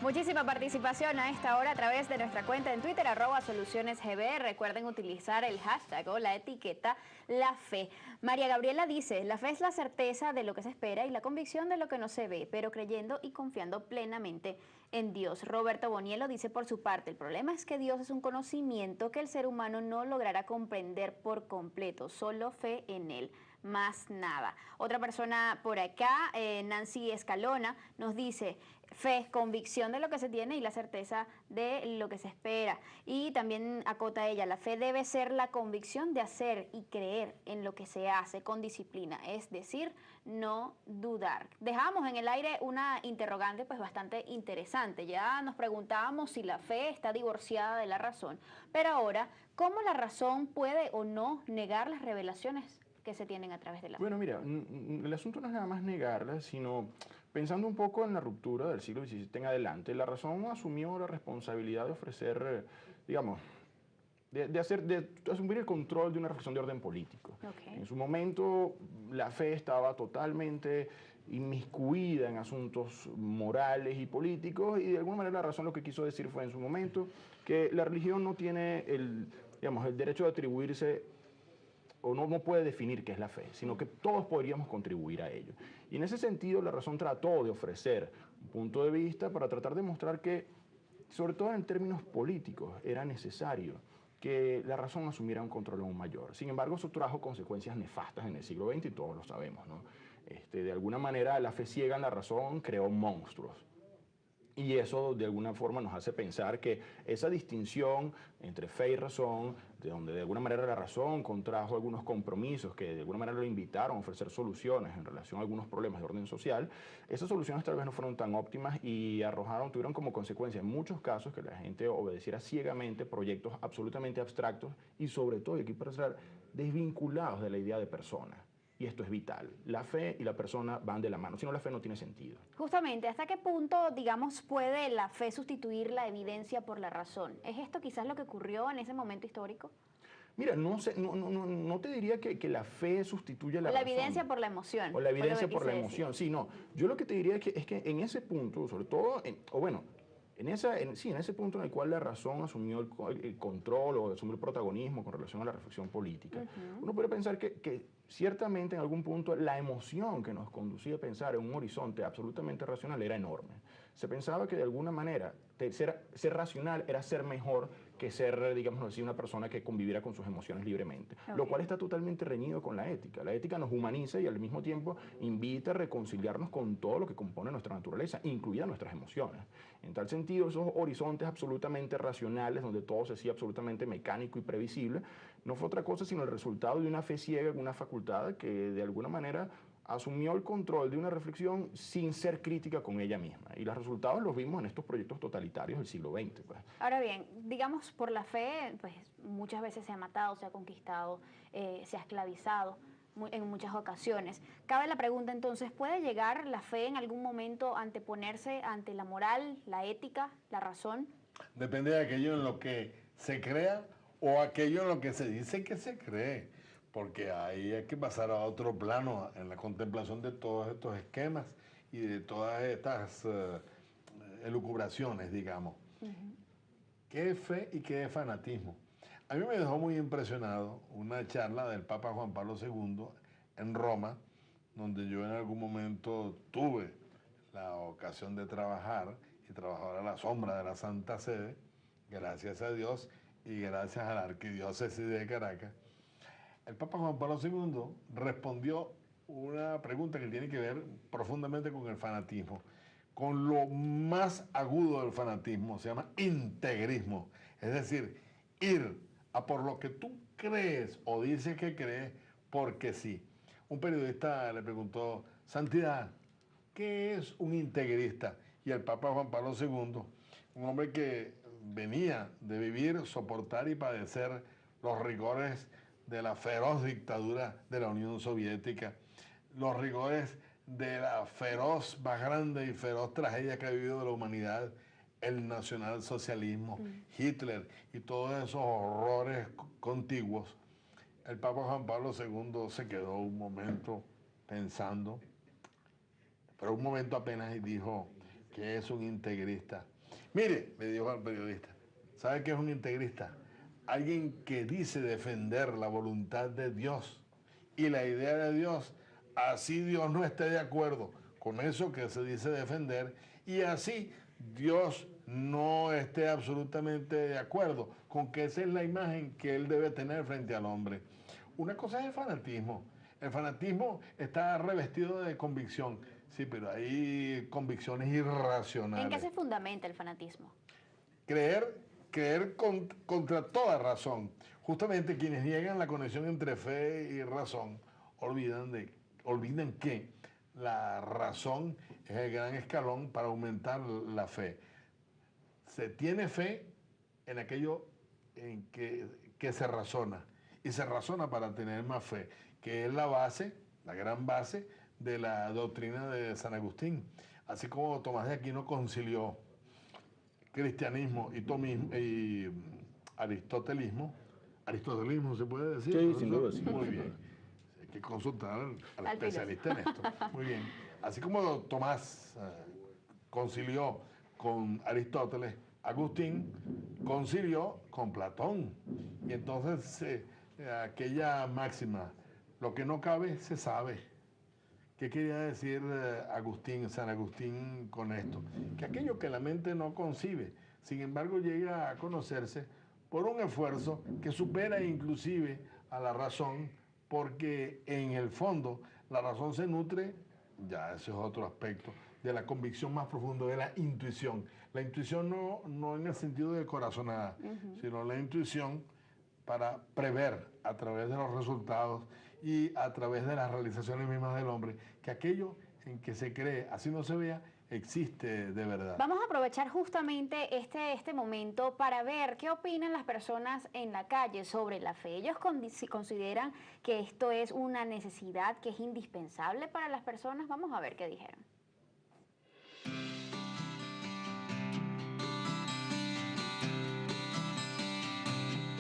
Muchísima participación a esta hora a través de nuestra cuenta en Twitter, @SolucionesGB. Recuerden utilizar el hashtag o la etiqueta La Fe. María Gabriela dice, la fe es la certeza de lo que se espera y la convicción de lo que no se ve, pero creyendo y confiando plenamente en Dios. Roberto Bonielo dice por su parte, el problema es que Dios es un conocimiento que el ser humano no logrará comprender por completo, solo fe en Él. Más nada. Otra persona por acá, Nancy Escalona, nos dice fe, convicción de lo que se tiene y la certeza de lo que se espera. Y también acota ella, la fe debe ser la convicción de hacer y creer en lo que se hace con disciplina, es decir, no dudar. Dejamos en el aire una interrogante pues bastante interesante. Ya nos preguntábamos si la fe está divorciada de la razón, pero ahora, ¿cómo la razón puede o no negar las revelaciones que se tienen a través de la fe? Bueno, mira, el asunto no es nada más negarla, sino pensando un poco en la ruptura del siglo XVII en adelante, la razón asumió la responsabilidad de ofrecer, digamos, de asumir el control de una reflexión de orden político. Okay. En su momento, la fe estaba totalmente inmiscuida en asuntos morales y políticos, y de alguna manera la razón lo que quiso decir fue en su momento que la religión no tiene digamos, el derecho de atribuirse o no puede definir qué es la fe, sino que todos podríamos contribuir a ello. Y en ese sentido, la razón trató de ofrecer un punto de vista para tratar de mostrar que, sobre todo en términos políticos, era necesario que la razón asumiera un control aún mayor. Sin embargo, eso trajo consecuencias nefastas en el siglo XX y todos lo sabemos, ¿no? De alguna manera, la fe ciega en la razón creó monstruos. Y eso de alguna forma nos hace pensar que esa distinción entre fe y razón, de donde de alguna manera la razón contrajo algunos compromisos que de alguna manera lo invitaron a ofrecer soluciones en relación a algunos problemas de orden social, esas soluciones tal vez no fueron tan óptimas y tuvieron como consecuencia en muchos casos que la gente obedeciera ciegamente proyectos absolutamente abstractos y sobre todo, y aquí para cerrar, desvinculados de la idea de persona. Y esto es vital. La fe y la persona van de la mano, si no la fe no tiene sentido. Justamente, ¿hasta qué punto, digamos, puede la fe sustituir la evidencia por la razón? ¿Es esto quizás lo que ocurrió en ese momento histórico? Mira, no te diría que la fe sustituye la La razón. evidencia por la emoción. O la evidencia por la Decir. emoción. Sí, no. Yo lo que te diría es que en ese punto, sobre todo, en ese punto en el cual la razón asumió el control o asumió el protagonismo con relación a la reflexión política, uno puede pensar que ciertamente en algún punto la emoción que nos conducía a pensar en un horizonte absolutamente racional era enorme. Se pensaba que de alguna manera ser racional era ser mejor que ser, digamos así, una persona que conviviera con sus emociones libremente, lo cual está totalmente reñido con la ética. La ética nos humaniza y al mismo tiempo invita a reconciliarnos con todo lo que compone nuestra naturaleza, incluidas nuestras emociones. En tal sentido, esos horizontes absolutamente racionales, donde todo se hacía absolutamente mecánico y previsible, no fue otra cosa sino el resultado de una fe ciega, una facultad que de alguna manera asumió el control de una reflexión sin ser crítica con ella misma. Y los resultados los vimos en estos proyectos totalitarios del siglo XX. Pues. Ahora bien, digamos, por la fe, pues muchas veces se ha matado, se ha conquistado, se ha esclavizado en muchas ocasiones. Cabe la pregunta entonces, ¿puede llegar la fe en algún momento a anteponerse ante la moral, la ética, la razón? Depende de aquello en lo que se crea o aquello en lo que se dice que se cree, porque ahí hay que pasar a otro plano en la contemplación de todos estos esquemas y de todas estas elucubraciones, digamos. ¿Qué es fe y qué es fanatismo? A mí me dejó muy impresionado una charla del Papa Juan Pablo II en Roma, donde yo en algún momento tuve la ocasión de trabajar y trabajar a la sombra de la Santa Sede, gracias a Dios y gracias a la Arquidiócesis de Caracas. El Papa Juan Pablo II respondió una pregunta que tiene que ver profundamente con el fanatismo, con lo más agudo del fanatismo, se llama integrismo, es decir, ir a por lo que tú crees o dices que crees porque sí. Un periodista le preguntó, Santidad, ¿qué es un integrista? Y el Papa Juan Pablo II, un hombre que venía de vivir, soportar y padecer los rigores de la feroz dictadura de la Unión Soviética, los rigores de la feroz, más grande y feroz tragedia que ha vivido la humanidad, el nacionalsocialismo, Hitler y todos esos horrores contiguos. El Papa Juan Pablo II se quedó un momento pensando, pero un momento apenas, y dijo ¿Qué es un integrista? Mire, me dijo al periodista, ¿sabe qué es un integrista? Alguien que dice defender la voluntad de Dios y la idea de Dios, así Dios no esté de acuerdo con eso que se dice defender y así Dios no esté absolutamente de acuerdo con que esa es la imagen que él debe tener frente al hombre. Una cosa es el fanatismo. El fanatismo está revestido de convicción, sí, pero hay convicciones irracionales. ¿En qué se fundamenta el fanatismo? Creer contra toda razón. Justamente quienes niegan la conexión entre fe y razón olvidan que la razón es el gran escalón para aumentar la fe. Se tiene fe en aquello en que se razona, y se razona para tener más fe, que es la base, la gran base de la doctrina de San Agustín. Así como Tomás de Aquino concilió cristianismo y aristotelismo se puede decir. Sí, sin duda, sí. Muy bien. Hay que consultar al especialista en esto. Muy bien. Así como Tomás concilió con Aristóteles, Agustín concilió con Platón. Y entonces aquella máxima, lo que no cabe se sabe. ¿Qué quería decir San Agustín con esto? Que aquello que la mente no concibe, sin embargo llega a conocerse por un esfuerzo que supera inclusive a la razón, porque en el fondo la razón se nutre, ya ese es otro aspecto, de la convicción más profunda, de la intuición. La intuición no en el sentido de corazonada, sino la intuición para prever a través de los resultados y a través de las realizaciones mismas del hombre, que aquello en que se cree, así no se vea, existe de verdad. Vamos a aprovechar justamente este momento para ver qué opinan las personas en la calle sobre la fe. Ellos consideran que esto es una necesidad, que es indispensable para las personas. Vamos a ver qué dijeron.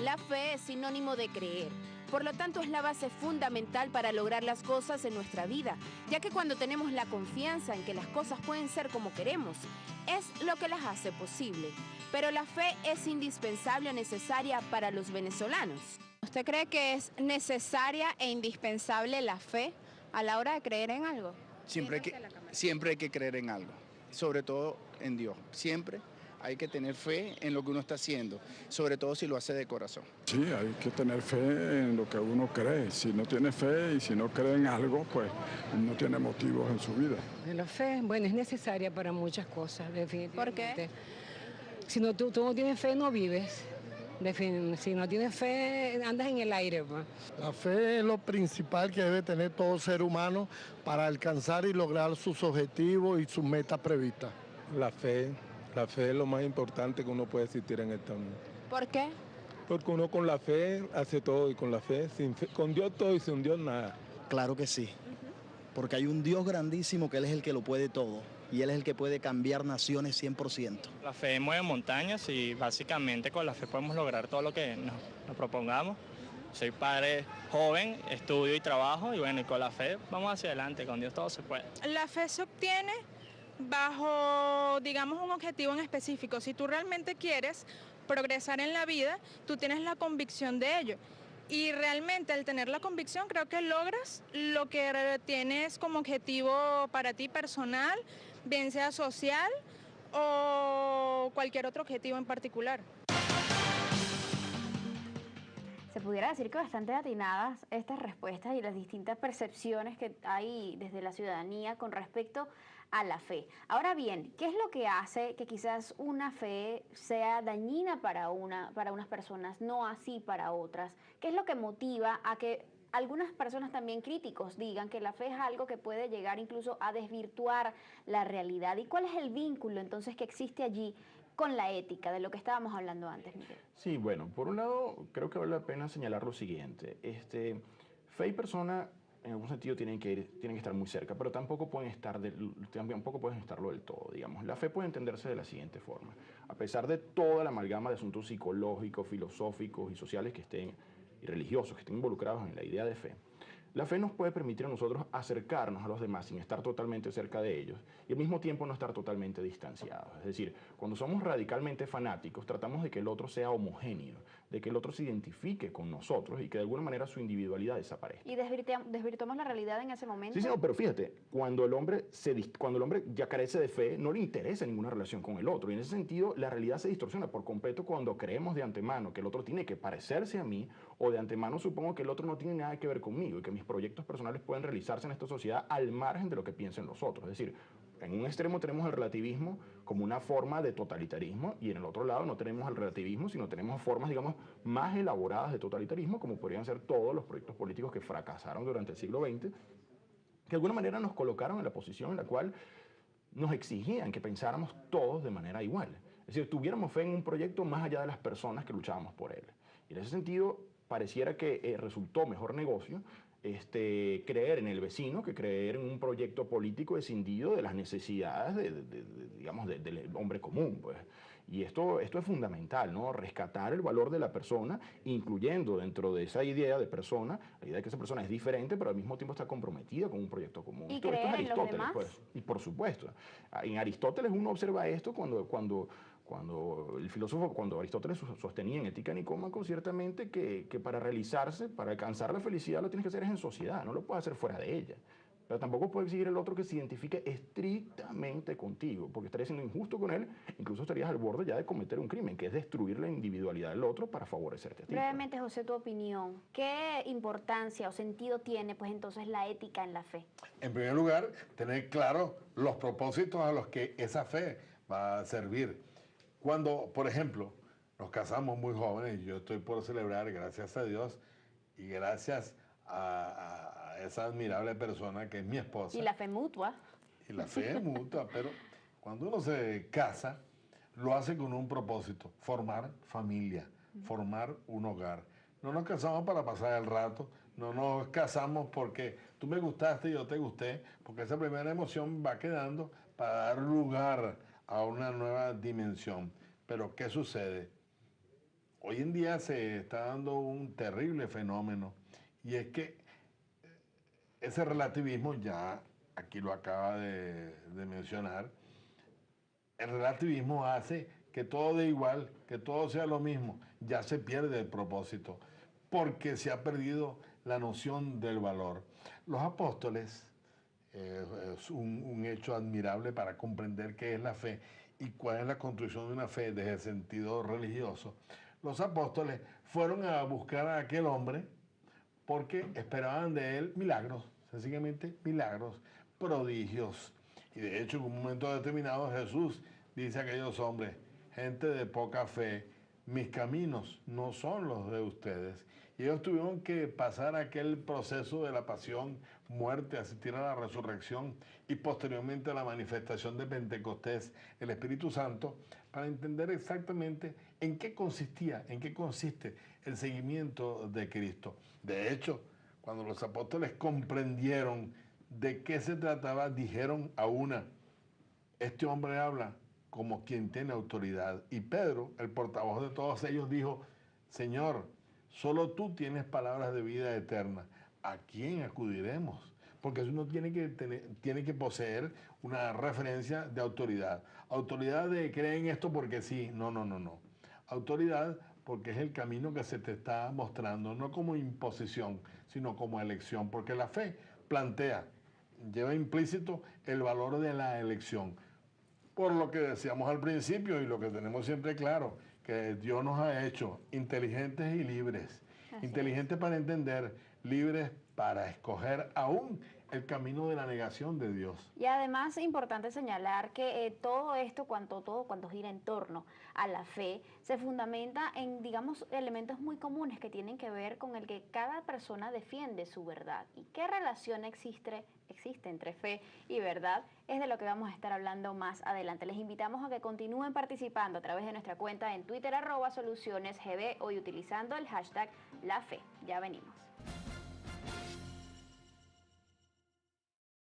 La fe es sinónimo de creer. Por lo tanto, es la base fundamental para lograr las cosas en nuestra vida, ya que cuando tenemos la confianza en que las cosas pueden ser como queremos, es lo que las hace posible. Pero la fe es indispensable o necesaria para los venezolanos. ¿Usted cree que es necesaria e indispensable la fe a la hora de creer en algo? Siempre hay que creer en algo, sobre todo en Dios. Siempre hay que tener fe en lo que uno está haciendo, sobre todo si lo hace de corazón. Sí, hay que tener fe en lo que uno cree. Si no tiene fe y si no cree en algo, pues no tiene motivos en su vida. La fe, bueno, es necesaria para muchas cosas, definitivamente. ¿Por qué? Si no, tú no tienes fe, no vives. Si no tienes fe, andas en el aire, pues. La fe es lo principal que debe tener todo ser humano para alcanzar y lograr sus objetivos y sus metas previstas. La fe es lo más importante que uno puede existir en este mundo. ¿Por qué? Porque uno con la fe hace todo y con la fe, con Dios todo y sin Dios nada. Claro que sí, porque hay un Dios grandísimo que Él es el que lo puede todo y Él es el que puede cambiar naciones 100%. La fe mueve montañas y básicamente con la fe podemos lograr todo lo que nos propongamos. Soy padre joven, estudio y trabajo y bueno, y con la fe vamos hacia adelante, con Dios todo se puede. La fe se obtiene bajo, digamos, un objetivo en específico. Si tú realmente quieres progresar en la vida, tú tienes la convicción de ello. Y realmente al tener la convicción creo que logras lo que tienes como objetivo para ti personal, bien sea social o cualquier otro objetivo en particular. Se pudiera decir que bastante atinadas estas respuestas y las distintas percepciones que hay desde la ciudadanía con respecto a la fe. Ahora bien, ¿qué es lo que hace que quizás una fe sea dañina para unas personas, no así para otras? ¿Qué es lo que motiva a que algunas personas también críticos digan que la fe es algo que puede llegar incluso a desvirtuar la realidad? ¿Y cuál es el vínculo entonces que existe allí con la ética, de lo que estábamos hablando antes, Miguel? Sí, bueno, por un lado creo que vale la pena señalar lo siguiente. Fe y persona en algún sentido tienen que estar muy cerca, pero tampoco pueden estarlo del todo, digamos. La fe puede entenderse de la siguiente forma. A pesar de toda la amalgama de asuntos psicológicos, filosóficos y sociales y religiosos que estén involucrados en la idea de fe, La fe nos puede permitir a nosotros acercarnos a los demás sin estar totalmente cerca de ellos y al mismo tiempo no estar totalmente distanciados. Es decir, cuando somos radicalmente fanáticos, tratamos de que el otro sea homogéneo, de que el otro se identifique con nosotros y que de alguna manera su individualidad desaparezca. ¿Y desvirtuamos la realidad en ese momento? Sí, sí, no, pero fíjate, cuando el hombre ya carece de fe, no le interesa ninguna relación con el otro. Y en ese sentido, la realidad se distorsiona por completo cuando creemos de antemano que el otro tiene que parecerse a mí, o de antemano supongo que el otro no tiene nada que ver conmigo y que mis proyectos personales pueden realizarse en esta sociedad al margen de lo que piensen los otros. Es decir, en un extremo tenemos el relativismo como una forma de totalitarismo y en el otro lado no tenemos el relativismo, sino tenemos formas, digamos, más elaboradas de totalitarismo, como podrían ser todos los proyectos políticos que fracasaron durante el siglo XX, que de alguna manera nos colocaron en la posición en la cual nos exigían que pensáramos todos de manera igual. Es decir, tuviéramos fe en un proyecto más allá de las personas que luchábamos por él. Y en ese sentido, pareciera que resultó mejor negocio creer en el vecino que creer en un proyecto político escindido de las necesidades del hombre común, pues. Y esto es fundamental, ¿no? Rescatar el valor de la persona, incluyendo dentro de esa idea de persona, la idea de que esa persona es diferente, pero al mismo tiempo está comprometida con un proyecto común. ¿Y creer es en los demás? Pues. Y por supuesto. En Aristóteles uno observa esto cuando Aristóteles sostenía en Ética Nicómaco ciertamente que para realizarse, para alcanzar la felicidad lo tienes que hacer es en sociedad, no lo puedes hacer fuera de ella. Pero tampoco puede exigir el otro que se identifique estrictamente contigo, porque estarías siendo injusto con él, incluso estarías al borde ya de cometer un crimen, que es destruir la individualidad del otro para favorecerte a ti. Brevemente, José, tu opinión, ¿qué importancia o sentido tiene pues entonces la ética en la fe? En primer lugar, tener claro los propósitos a los que esa fe va a servir. Cuando, por ejemplo, nos casamos muy jóvenes, yo estoy por celebrar, gracias a Dios, y gracias a esa admirable persona que es mi esposa. Y la fe mutua. Y la fe es mutua, pero cuando uno se casa, lo hace con un propósito, formar familia, formar un hogar. No nos casamos para pasar el rato, no nos casamos porque tú me gustaste y yo te gusté, porque esa primera emoción va quedando para dar lugar a una nueva dimensión. Pero ¿qué sucede? Hoy en día se está dando un terrible fenómeno y es que ese relativismo, ya aquí lo acaba de mencionar, el relativismo hace que todo dé igual, que todo sea lo mismo, ya se pierde el propósito, porque se ha perdido la noción del valor. Los apóstoles, es un hecho admirable para comprender qué es la fe y cuál es la construcción de una fe desde el sentido religioso. Los apóstoles fueron a buscar a aquel hombre porque esperaban de él milagros, sencillamente milagros, prodigios. Y de hecho, en un momento determinado, Jesús dice a aquellos hombres, gente de poca fe, mis caminos no son los de ustedes. Y ellos tuvieron que pasar aquel proceso de la pasión, muerte, asistir a la resurrección y posteriormente a la manifestación de Pentecostés, el Espíritu Santo, para entender exactamente en qué consistía, en qué consiste el seguimiento de Cristo. De hecho, cuando los apóstoles comprendieron de qué se trataba, dijeron a una, este hombre habla como quien tiene autoridad. Y Pedro, el portavoz de todos ellos, dijo, Señor, solo tú tienes palabras de vida eterna. ¿A quién acudiremos? Porque uno tiene que poseer una referencia de autoridad. Autoridad de creer en esto porque sí. No. Autoridad porque es el camino que se te está mostrando, no como imposición, sino como elección. Porque la fe lleva implícito el valor de la elección. Por lo que decíamos al principio y lo que tenemos siempre claro, que Dios nos ha hecho inteligentes y libres. Inteligentes para entender, libres para escoger aún el camino de la negación de Dios. Y además es importante señalar que todo esto, cuanto gira en torno a la fe, se fundamenta en, digamos, elementos muy comunes que tienen que ver con el que cada persona defiende su verdad. ¿Y qué relación existe entre fe y verdad? Es de lo que vamos a estar hablando más adelante. Les invitamos a que continúen participando a través de nuestra cuenta en Twitter, @solucionesgb, hoy utilizando el hashtag #LaFe. Ya venimos.